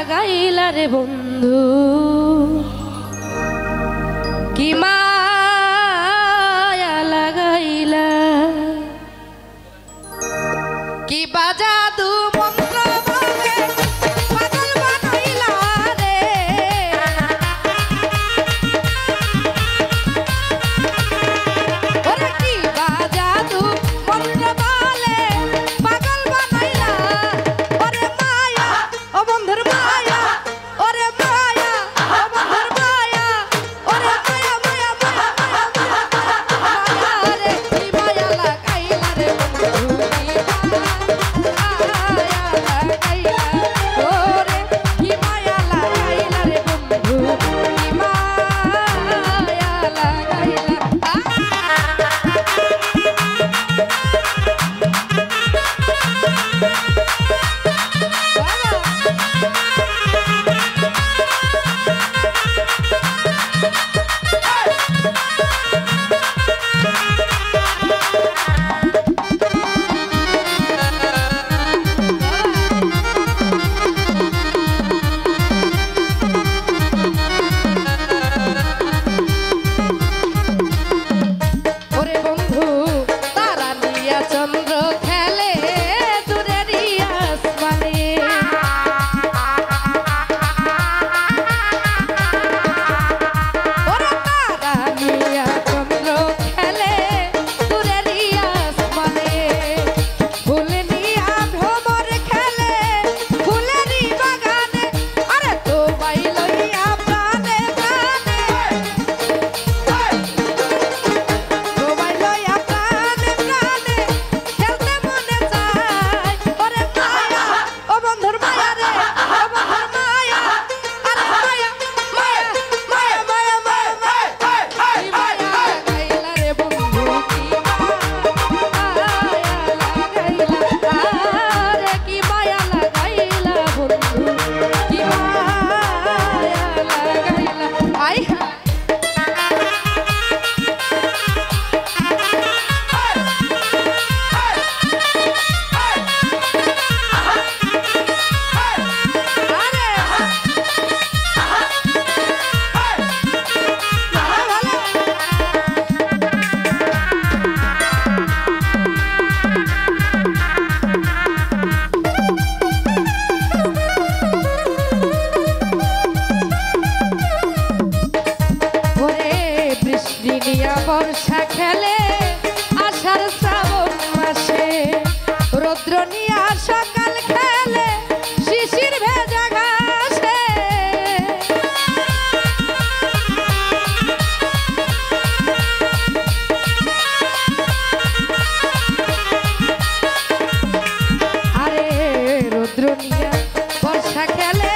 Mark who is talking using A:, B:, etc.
A: লাগাইলা রে বন্ধু কি মায়া লাগাইলা কি বাজাদু মন্ত্র বলে পাগল বানাইলা রে ওরে কি বাজাদু মন্ত্র বলে পাগল বানাইলা ওরে মায়া ও বন্ধুর মায়া ওরে মায়া ও বন্ধুর মায়া ওরে মায়া মায়া মায়া মায়া রে কি মায়া লাগাইলা রে বন্ধু বর্ষা খেলে আষাঢ় শ্রাবণ মাসে রৌদ্র নিয়া সকাল খেলে শিশির ভেজা ঘাসে আরে রৌদ্র নিয়া বর্ষা খেলে